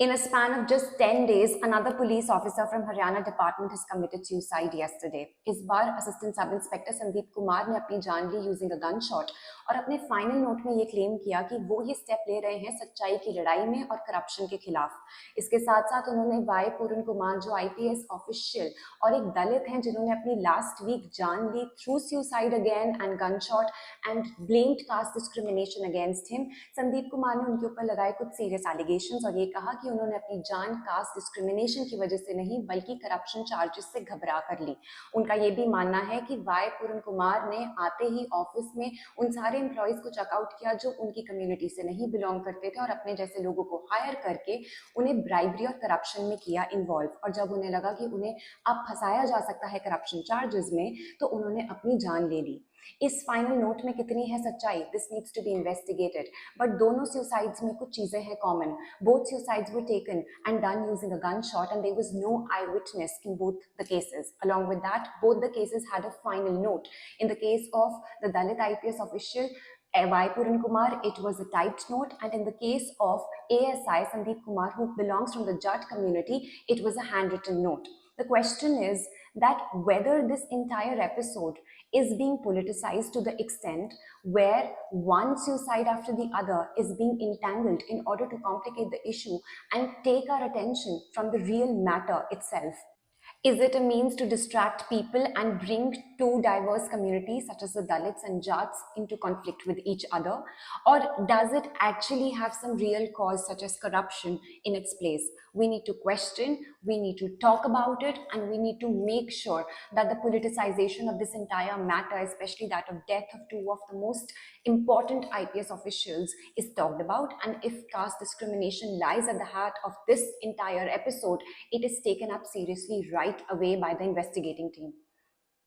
In a span of just 10 days, another police officer from Haryana department has committed suicide yesterday. इस बार assistant sub inspector Sandeep Kumar ने अपनी जान ली using a gun shot और अपने फाइनल नोट में ये क्लेम किया कि वो ये स्टेप ले रहे हैं सच्चाई की लड़ाई में और करप्शन के खिलाफ। इसके साथ साथ उन्होंने वाई पूरन कुमार जो आईपीएस ऑफिशियल और एक दलित हैं जिन्होंने अपनी लास्ट वीक जान ली through suicide again and gun shot and blamed caste discrimination against him. Sandeep Kumar ने उनके ऊपर लगाए कुछ सीरियस एलिगेशंस और ये कहा कि उन्होंने अपनी जान कास्ट डिस्क्रिमिनेशन की वजह से नहीं बल्कि करप्शन चार्जेस से घबरा कर ली। उनका ये भी मानना है कि वाई पूरन कुमार ने आते ही ऑफिस में उन सारे एम्प्लॉयज को चेकआउट किया जो उनकी कम्युनिटी से नहीं बिलोंग करते थे और अपने जैसे लोगों को हायर करके उन्हें ब्राइबरी और करप्शन में किया इन्वॉल्व। और जब उन्हें लगा कि उन्हें अब फंसाया जा सकता है करप्शन चार्जेस में तो उन्होंने अपनी जान ले ली। इस फाइनल नोट में कितनी है सच्चाई, this needs to be investigated, but दोनों सुसाइड्स में कुछ चीजें हैं common. Both suicides were taken and done using a gun shot and there was no eye witness in both the cases. Along with that, both the cases had a final note. In the case of the Dalit IPS official Y. Puran Kumar, it was a typed note, and in the case of ASI Sandeep Kumar, who belongs from the Jat community, it was a handwritten note. The question is that whether this entire episode is being politicized to the extent where one suicide after the other is being entangled in order to complicate the issue and take our attention from the real matter itself. Is it a means to distract people and bring two diverse communities such as the Dalits and Jats into conflict with each other? Or does it actually have some real cause such as corruption in its place? We need to question, we need to talk about it, and we need to make sure that the politicization of this entire matter, especially that of death of two of the most important IPS officials, is talked about. And if caste discrimination lies at the heart of this entire episode, it is taken up seriously right away by the investigating team.